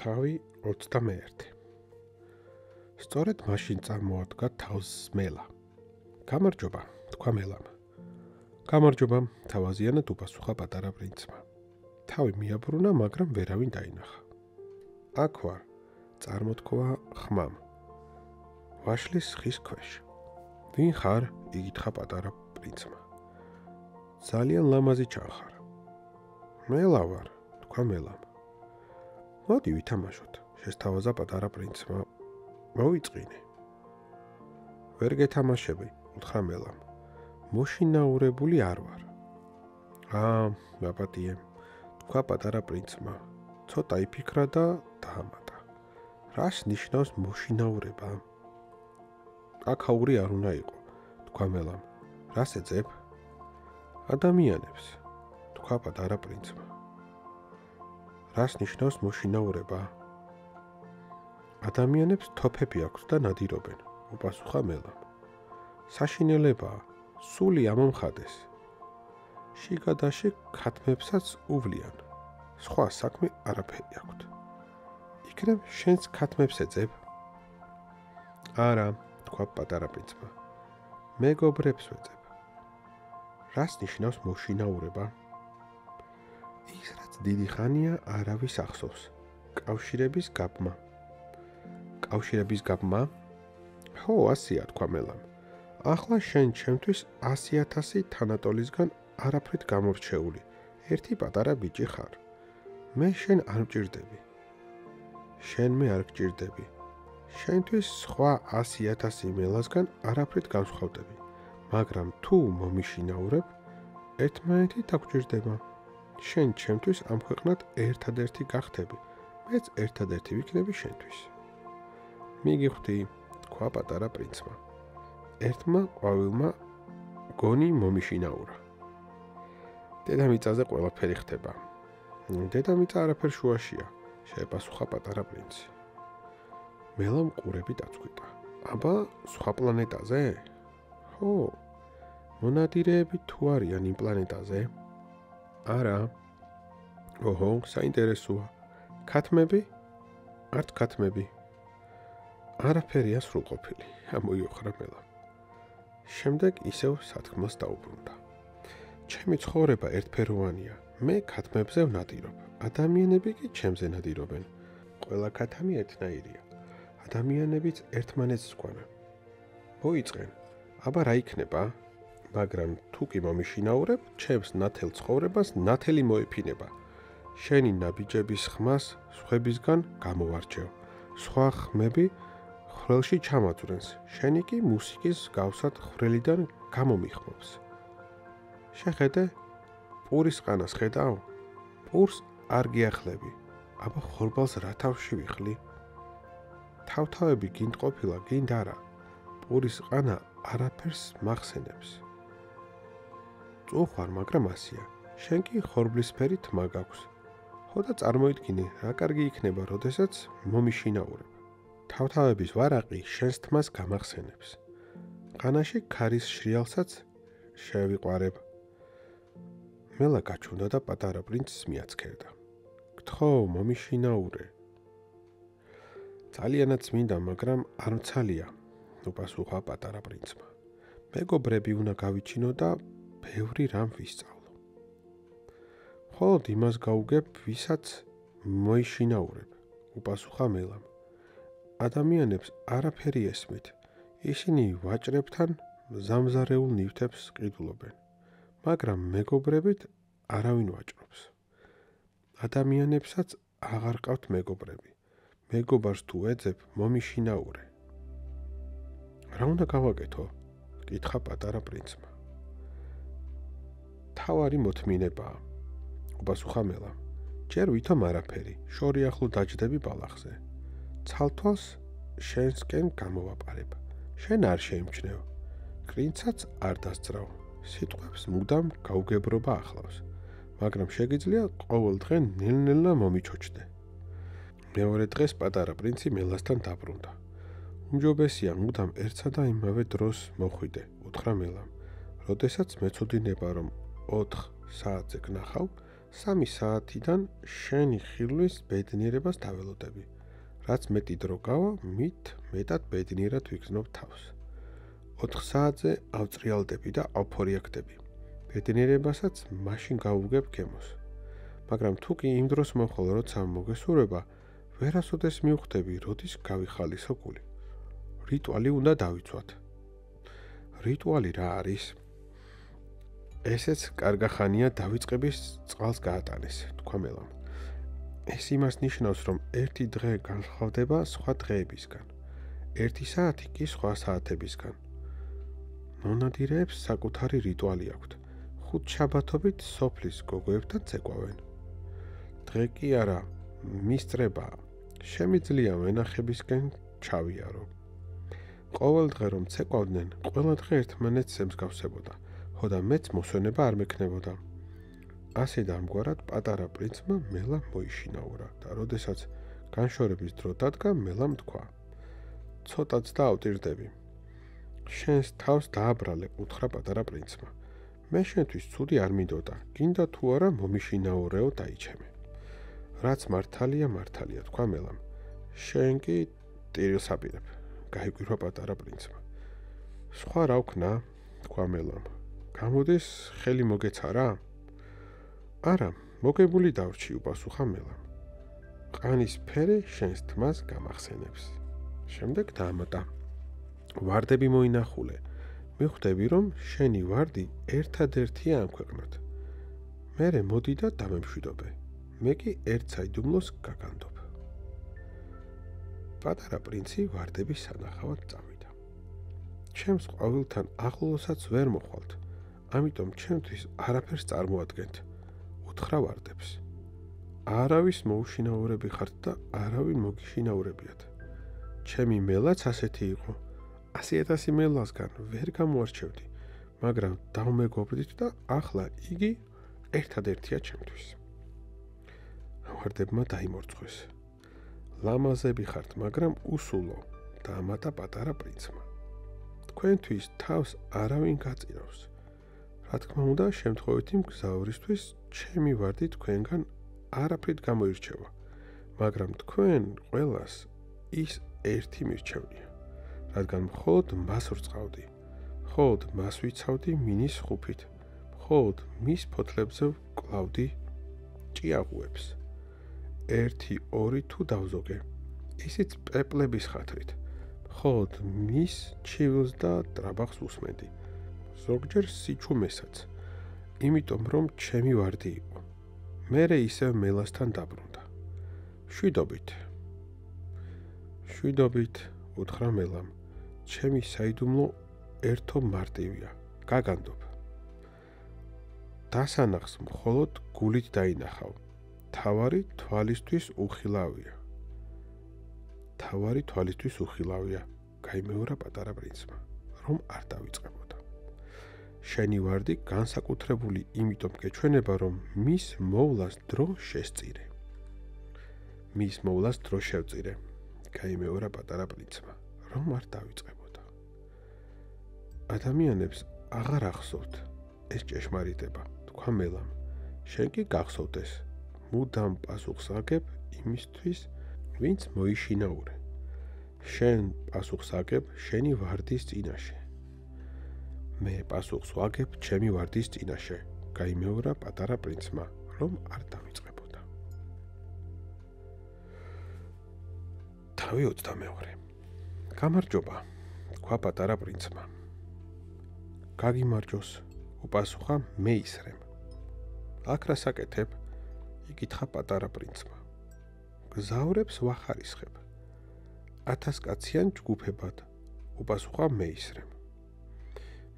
თავი 21. სწორედ მაშინ წარმოადგა თავს მელა. გამარჯობა, თქვა მელამ. გამარჯობა, თავაზიანად უპასუხა პატარა პრინცმა. თავი მიაბრუნა, მაგრამ ვერავინ დაინახა. აქ ვარ, წარმოთქვა ხმამ. ვაშლის ხის ქვეშ. ვინ ხარ? იგითხა პატარა პრინცმა. ძალიან ლამაზი ჩანხარ. მელა ვარ, თქვა მელამ. მოდი ვითამაშოთ, შესთავაზა პატარა პრინცმა. მოვიწყინე. ვერ გეთამაშები, უთხრა მელამ. მოშინაურებული არ ვარ. მაპატიე, თქვა პატარა პრინცმა. ცოტა იფიქრა და დაამატა. რას ნიშნავს მოშინაურება? აქაური არ უნდა იყო, თქვა მელამ. რას ეძებ? ადამიანებს, თქვა პატარა პრინცმა. რას ნიშნავს მოშინაურება? ადამიანებს თოფები აქვს და ნადირობენ, უპასუხა მელამ. საშინელებაა, სული ამომხადეს. შიგადაში ქათმებსაც უვლიან. სხვა საქმე არაფერი აქვთ. იქნებ შენს ქათმებს ეძებ? არა, თქვა პატარა პრინცმა. მეგობრებს ვეძებ. რას ნიშნავს მოშინაურება? ის რაც დიდი ხანია არავის ახსოვს. კავშირების გაბმა. კავშირების გაბმა? ხო, ასია, თქვა მელამ. ახლა შენ ჩემთვის 100,000 თანატოლისგან არაფრით გამორჩეული, ერთი პატარა ბიჭი ხარ. მე შენ არ მჭირდები. შენ მე არ გჭირდები. შენთვის სხვა 100,000 მელასგან არაფრით განსხვავდები, მაგრამ თუ მომიშინაურებ, ერთმანეთი დაგვჭირდება. შენ ჩემთვის ამ ქვეყნად ერთადერთი გახდები, მეც ერთადერთი ვიქნები შენთვის. მიგიხვდი, თქვა პატარა პრინცმა. ერთმა ყვავილმა გონი მომიშინაურა. დედამიწაზე ყველაფერი ხდება. დედამიწა არაფერ შუაშია, შეეპასუხა პატარა პრინცი. მელამ ყურები დაწყვიტა. აბა, სხვა პლანეტაზე? ხო. მონადირეები თუ არიან იმ პლანეტაზე? არა. ოჰო, საინტერესოა. ქათმები? არც ქათმები. არაფერია სრულყოფილი, ამოიოხრა მელამ. შემდეგ ისევ სათქმელს დაუბრუნდა. ჩემი ცხოვრება ერთფეროვანია. მე ქათმებზე ვნადირობ. ადამიანები კი ჩემზე ნადირობენ. ყველა ქათამი ერთნაირია. ადამიანებიც ერთმანეთს ზღვანა. მოიწყენ. აბა რა იქნება? მაგრამ თუ კი მომიშინაურებ, ჩემს ნათელ ცხოვრებას ნათელი მოეფინება. შენი ნაბიჯების ხმას სხვებისგან გამოვარჩევ. სხვა ხმები ხვრელში ჩამაძვრენს, შენი კი მუსიკის გავსად ხვრელიდან გამომიხმობს. შეხედე, პურის ყანას ხედავ? პურს არ გიახლები. აბა ხორბალს რა თავში ვიხლი? თავთავები გინდ ყოფილა, გინდ არა. პურის ყანა არაფერს მახსენებს. წუხვარ, მაგრამ ასია. შენ კი ხორბლისფერი თმა გაქვს. ხო და წარმოიდგინე, რა კარგი იქნება, როდესაც მომიშინაურებ. თავთავების ვარაყი შენს თმას გამახსენებს. ყანაში ქარის შრიალსაც შევიყვარებ. მელა გაჩუნდა და პატარა პრინცს მიაცქერდა. გთხოვ, მომიშინაურე. ძალიანაც მინდა, მაგრამ არ მცალია, უპასუხა პატარა პრინცმა. მეგობრები უნდა გავიჩინო და ბევრი რამ ვისწავლო. მხოლოდ იმას გაუგებ, ვისაც მოიშინაურებ, უპასუხა მელამ. ადამიანებს არაფერი ესმით. ისინი ვაჭრებთან ზამზარეულ ნივთებს ყიდულობენ, მაგრამ მეგობრებით არავინ ვაჭრობს. ადამიანებსაც აღარ ყავთ მეგობრები. მეგობარს თუ ეძებ, მომიშინაურე. რა უნდა გავაკეთო? კითხა პატარა პრინცმა. თავარი მოთმინებაა, უპასუხა მელამ. ჯერ ვითომ არაფერი, შორი ახლო დაჯდები ბალახზე. ცალთვალს შენსკენ გამოვაპარებ. შენ არ შეიმჩნევ. პრინცაც არ დასწრავ. სიტყვებს მუდამ გაუგებრობა ახლავს. მაგრამ შეგიძლია ყოველ დღე ნელ-ნელა მომიჩოჩდე. მეორე დღეს პატარა პრინცი მელასთან დაბრუნდა. უმჯობესია მუდამ ერთსა და იმავე დროს მოხვიდე, უთხრა მელამ. როდესაც მეცოდინება, რომ 4 საათზე გნახავ, 3 საათიდან შენი ხილვის ბედნიერებას დაველოდები. რაც მეტი დრო გავა, მით მეტად ბედნიერად ვიგრძნობ თავს. 4 საათზე ავწრიალდები და ავფორიაქტები. ბედნიერებასაც მაშინ გავუგებ გემოს. მაგრამ თუ კი იმ დროს მოხვალ, როცა მოგესურვება, ვერასოდეს მივხვდები, როდის გავიხალისო გული. რიტუალი უნდა დავიცვათ. რიტუალი რა არის? ესეც კარგახანია დავიწყების წყალს გაატანეს, თქვა მელამ. ეს იმას ნიშნავს, რომ ერთი დღე განსხვავდება სხვა დღეებისგან. 1 საათი კი სხვა საათებისგან. მონადირეებს საკუთარი რიტუალი აქვთ. 5 შაბათობით სოფლის გოგოებთან ცეკვავენ. დღე კი არა, მისწრებაა. შემიძლია ვენახებისკენ ჩავიარო. ყოველ დღე რომ ცეკვავდნენ, ყველა დღე ერთმანეთს ემსგავსებოდა, ხოდა მეც მოსვენება არ მექნებოდა. ასე და ამგვარად პატარა პრინცმა მელა მოიშინაურა და როდესაც განშორების დრო დადგა, მელამ თქვა: ცოტაც და ავტირდები. შენს თავს დააბრალე, უთხრა პატარა პრინცმა. მე შენთვის ცუდი არ მინდოდა, გინდა თუ არა მომიშინაურეო დაიჩემე. რაც მართალია, მართალია, თქვა მელამ. შენ კი ტირილს აპირებ, გაიკვირვა პატარა პრინცმა. სხვა რა ვქნა, თქვა მელამ. გამოდის ხელი მოგეცარა? არა, მოგებული დავრჩი, უპასუხა მელამ. ყანის ფერი შენს თმას გამახსენებს. შემდეგ დაამატა: ვარდები მოინახულე. მიხვდები, რომ შენი ვარდი ერთადერთია ამ ქვეყნად. მერე მოდი და დამემშვიდობე. მე კი ერთ საიდუმლოს გაგანდობ. პატარა პრინცი ვარდების სანახავად წავიდა. ჩემს ყვავილთან ახლოსაც ვერ მოხვალთ, ამიტომ ჩემთვის არაფერს წარმოადგენთ, უთხრა ვარდებს. არავის მოუშინაურები ხართ და არავინ მოგიშინაურებიათ. ჩემი მელაც ასეთი იყო. 100,000 მელასგან ვერ გამოარჩევდი, მაგრამ დავმეგობრდით და ახლა იგი ერთადერთია ჩემთვის. ვარდებმა დაიმორწყვეს. ლამაზები ხართ, მაგრამ უსულო, დაამატა პატარა პრინცმა. თქვენთვის თავს არავინ გაწირავს. რა თქმა უნდა, შემთხვევითი მგზავრისთვის ჩემი ვარდი თქვენგან არაფრით გამოირჩევა, მაგრამ თქვენ ყველას ის ერთი მირჩევნია, რადგან მხოლოდ მას ვრწყავდი, მხოლოდ მას ვიცავდი მინის ხუფით, მხოლოდ მის ფოთლებზე ვკლავდი ჭიაღუებს. 1-2 თუ დავზოგე, ისიც პეპლების ხათრით, მხოლოდ მის ჩივილს და ტრაბახს უსმენდი, ზოგჯერ სიჩუმესაც, იმიტომ რომ ჩემი ვარდი იყო. მერე ისევ მელასთან დაბრუნდა. შვიდობით, უთხრა მელამ, ჩემი საიდუმლო ერთო მარტივია, გაგანდობ. დასანახს მხოლოდ გულით დაინახავ. თავარი თვალისთვის უხილავია, გაიმეორა პატარა პრინცმა, რომ არ დავიწყებოდა. შენი ვარდი განსაკუთრებული იმიტომ გეჩვენება, რომ მის მოვლას დრო შესწირე. მის მოვლას დრო შევწირე, გაიმეორა პატარა პრინცმა, რომ არ დავიწყებოდა. ადამიანებს აღარ ახსოვთ ეს ჭეშმარიტება, თქვა მელამ. შენ კი გახსოვთ ეს. მუდამ პასუხს აგებ იმისთვის, ვინც მოიშინაურე. შენ პასუხს აგებ შენი ვარდის წინაშე. მე პასუხს ვაგებ ჩემი ვარდის წინაშე, გაიმეორა პატარა პრინცმა, რომ არ დავიწყებოდა. თავი 22. გამარჯობა, თქვა პატარა პრინცმა. გაგიმარჯოს, უპასუხა მეისრემ. აქ რა საკეთებ? იკითხა პატარა პრინცმა. გზავრებს ვახარისხებ. 1000 კაციან ჯგუფებად, უპასუხა მეისრემ.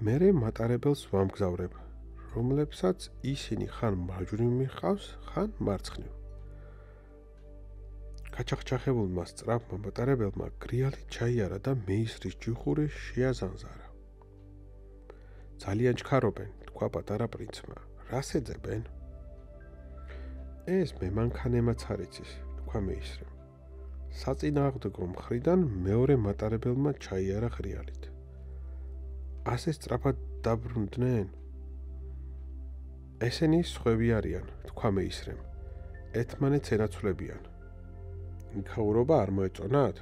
მერე მატარებელს ვამგზავრებ, რომლებსაც ისინი ხან მარჯვნივ მიჰყავს, ხან მარცხნივ. გაჩახჩახებულმა სწრაფმა მატარებელმა გრიალი ჩაიარა და მეისრის ჯიხური შეაზანზარა. ძალიან ჩქარობენ, თქვა პატარა პრინცმა. რას ეძებენ? ეს მე მანქანემაც არ იცის, თქვა მეისრემ. საწინააღმდეგო მხრიდან მეორე მატარებელმა ჩაიარა ღრიალით. ასე სწრაფად დაბრუნდნენ? ესენი სხვები არიან, თქვა მეისრემ. ერთმანეთს ენაცვლებიან. იქაურობა არ მოეწონათ?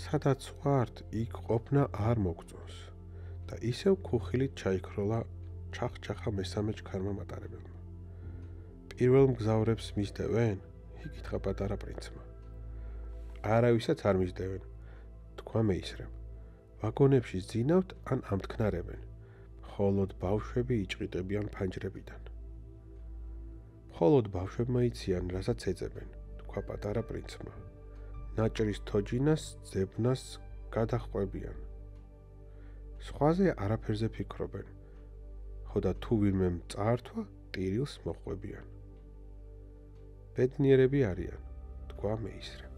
სადაც ვართ, იქ ყოფნა არ მოგწონს და ისევ ქუხილით ჩაიქროლა ჩახ-ჩახა მესამე ჩქარმა მატარებელმა. პირველ მგზავრებს მისდევენ? იკითხა პატარა პრინცმა. არავისაც არ მისდევენ, თქვა მეისრემ. ვაგონებში ზინავთ ან ამთქნარებენ, მხოლოდ ბავშვები იჭყიტებიან ფანჯრებიდან. მხოლოდ ბავშვებმა იციან, რასაც ეძებენ, თქვა პატარა პრინცმა. ნაჭრის თოჯინას, ძებნას გადაჰყვებიან. სხვაზე არაფერზე ფიქრობენ, ხოდა თუ ვინმე წაართვა, ტირილს მოჰყვებიან. ბედნიერები არიან, თქვა მეისრემ.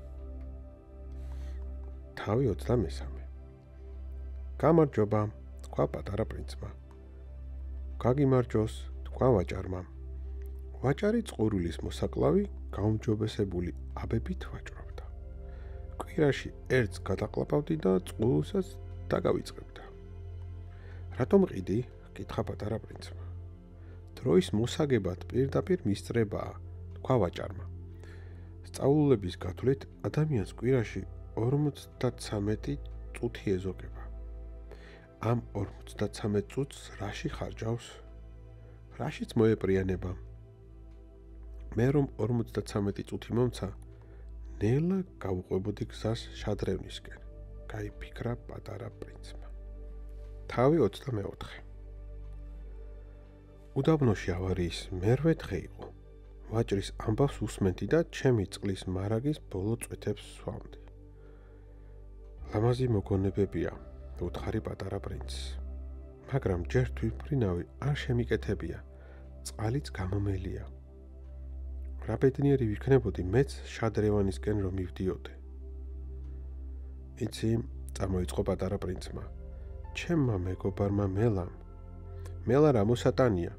თავი 23. გამარჯობა, თქვა პატარა პრინცმა. გაგიმარჯოს, თქვა ვაჭარმა. ვაჭარი წყურულის მოსაკლავი გაუმჯობესებული აბებით ვაჭრობდა. კვირაში ერთს გადაყლაპავდი და წყურულსაც დაგავიწყებდა. რატომ ყიდი? კითხა პატარა პრინცმა. დროის მოსაგებად პირდაპირ მისწრებაა, თქვა ვაჭარმა. სწავლულების გათვლით ადამიანს კვირაში 53 წუთი ეზოგება. ამ 53 წუთს რაში ხარჯავს? რაშიც მოეპრიანება? მე რომ 53 წუთი მომცა, ნელა გავუყვებოდი გზას შადრევნისკენ, გაიფიქრა პატარა პრინცმა. თავი 24. უდაბნოში ავარიის მერვე დღე იყო. ვაჭრის ამბავს უსმენდი და ჩემი წყლის მარაგის ბოლო წვეთებს სვამდი. ლამაზი მოგონებებია, უთხარი პატარა პრინცს. მაგრამ ჯერ თვითმფრინავი არ შემიკეთებია, წყალიც გამომელია. რა ბედნიერი ვიქნებოდი მეც შადრევანისკენ რომ მივდიოდე. იცი, წამოიწყო პატარა პრინცმა. ჩემმა მეგობარმა მელა რა მოსატანია.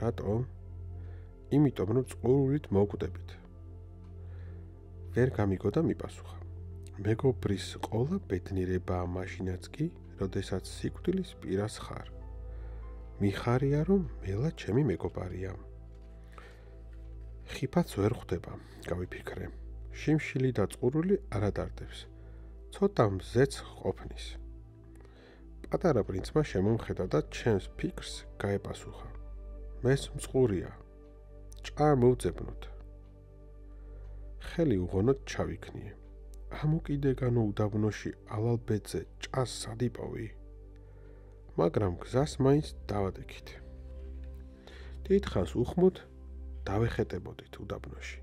რატომ? იმიტომ რომ წყურულით მოვკვდებით. ვერ გამიგო და მიპასუხა. მეგობრის ყოლა ბედნიერებაა მაშინაც კი, როდესაც სიკვდილის პირას ხარ. მიხარია რომ მელა ჩემი მეგობარია. ხიფაც ვერ ხვდება, გავიფიქრე. შიმშილი და წყურული არ ადარდებს. ცოტა მზეც ყოფნის. პატარა პრინცმა შემომხედა და ჩემს ფიქრს გაეპასუხა. მეს მწყურია. ჭა მოვძებნოთ. ხელი უღონოდ ჩავიქნიე. ამუკიდეგანო უდაბნოში ალალბედზე ჭას სადიპოვი. მაგრამ გზას მაინც დავადექით. დიდხანს უხმოდ დავეხეტებოდით უდაბნოში.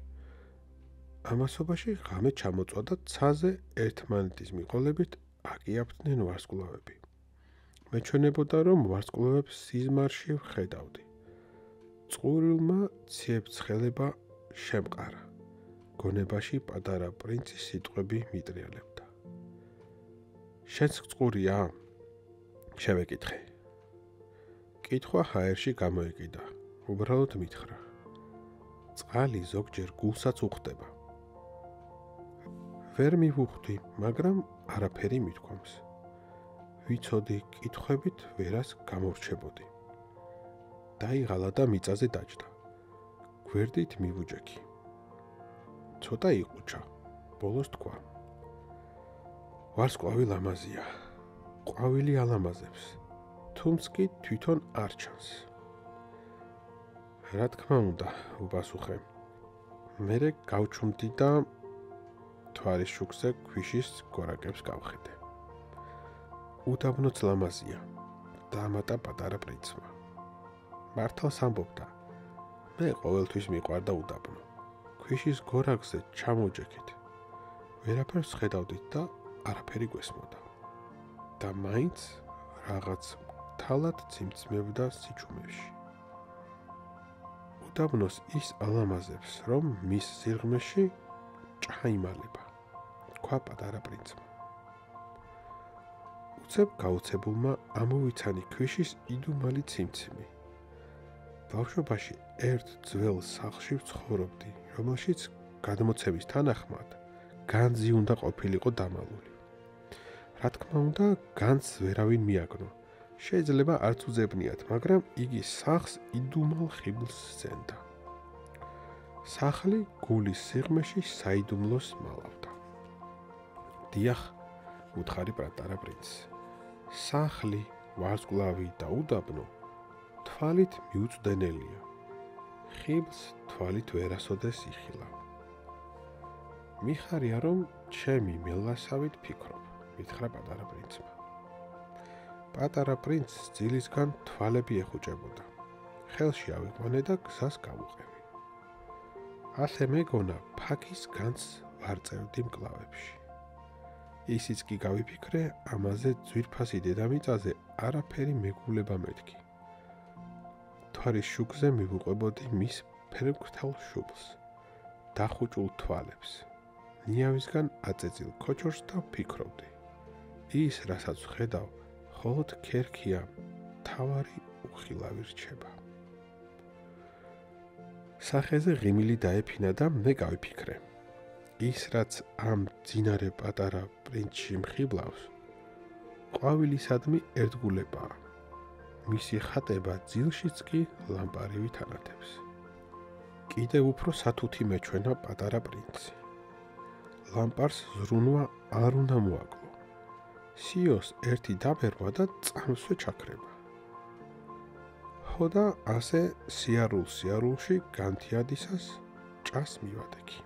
ამასობაში ღამე ჩამოწვა და ცაზე ერთმანეთის მიყოლებით აკიაფდნენ ვარსკვლავები. მეჩვენებოდა რომ ვარსკვლავებს სიზმარში ვხედავდი. წყურულმა ციებ-ცხელება შემყარა. გონებაში პატარა პრინცის სიტყვები მიტრიალებდა. შენც წყურია? შევეკითხე. კითხვა ჰაერში გამოეკიდა. უბრალოდ მითხრა. წყალი ზოგჯერ გულსაც უხდება. ვერ მივუხდი, მაგრამ არაფერი მithქვამს. ვიცოდი, კითხვებით ვერას გამორჩებოდი. დაიღალა და მიწაზე დაჯდა. გვერდით მივუჯექი. ცოტა იყუჩა, ბოლოს თქვა. ვარსკვლავი ლამაზია. ყვავილი ალამაზებს, თუმც კი თვითონ არ ჩანს. რა თქმა უნდა, უპასუხე. მერე გავჩუმდი და თვალის შუქზე ქვიშის გორაკებს გავხედე. უდაბნოც ლამაზია, დაამატა პატარა პრინცმა. მართალს ამბობდა, მე ყოველთვის მიყვარდა უდაბნო. ქვიშის გორაკზე ჩამოვჯექით. ვერაფერს ხედავდით და არაფერი გვესმოდა. და მაინც რაღაც თალად ციმცმევდა სიჩუმეში. უდაბნოს ის ალამაზებს, რომ მის სიღრმეში ჭაიმალება, თქვა პატარა პრინცმა. უცებ გაუცებულმა ამოვიცანი ქვიშის იდუმალი ციმციმი. ბავშვობაში ერთ ძველ სახლში ვცხოვრობდი, რომელშიც გადმოცემის თანახმად განძი უნდა ყოფილიყო დამალული. რა თქმა უნდა, განძს ვერავინ მიაგნო. შეიძლება არც უძებნიათ, მაგრამ იგი სახლს იდუმალ ხიბლს სცემდა. სახლი გულის სიღრმეში საიდუმლოს მალავდა. დიახ, უთხარი პატარა პრინცი. სახლი, ვარსკვლავი და უდაბნო თვალით მიუწვდენელია. ხიბლს თვალით ვერასოდეს იხილავ. მიხარია, რომ ჩემი მელასავით ფიქრობ, მითხრა პატარა პრინცმა. პატარა პრინცს ძილისგან თვალები ეხუჭებოდა. ხელში ავიყვანე და გზას გავუყევი. ასე მეგონა ფაქის განს ვარწევდი მკლავებში. ისიც კი გავიფიქრე, ამაზე ძვირფასი დედამიწაზე არაფერი მეგულება მეთქი. მთვარის შუქზე მივუყვებოდი მის ფერმკრთელ შუბლს, დახუჭულ თვალებს, ნიავისგან აწეწილ ქოჩორს და ვფიქრობდი. ის, რასაც ვხედავ, მხოლოდ ქერქია, მთავარი უხილავი რჩება. სახეზე ღიმილი დაეფინა და მე გავიფიქრე. ის, რაც ამ ძინარე პატარა პრინცში მხიბლავს, ყვავილისადმი ერთგულებაა. მისი ხატება ძილშიც კი ლამპარივით ანათებს. კიდევ უფრო სათუთი მეჩვენა პატარა პრინცი. ლამპარს ზრუნვა არ უნდა მოაკლო. სიოს ერთი დაბერვა და წამსვე ჩაქრება. ხო და ასე სიარულში განთიადისას ჭას მივადექი.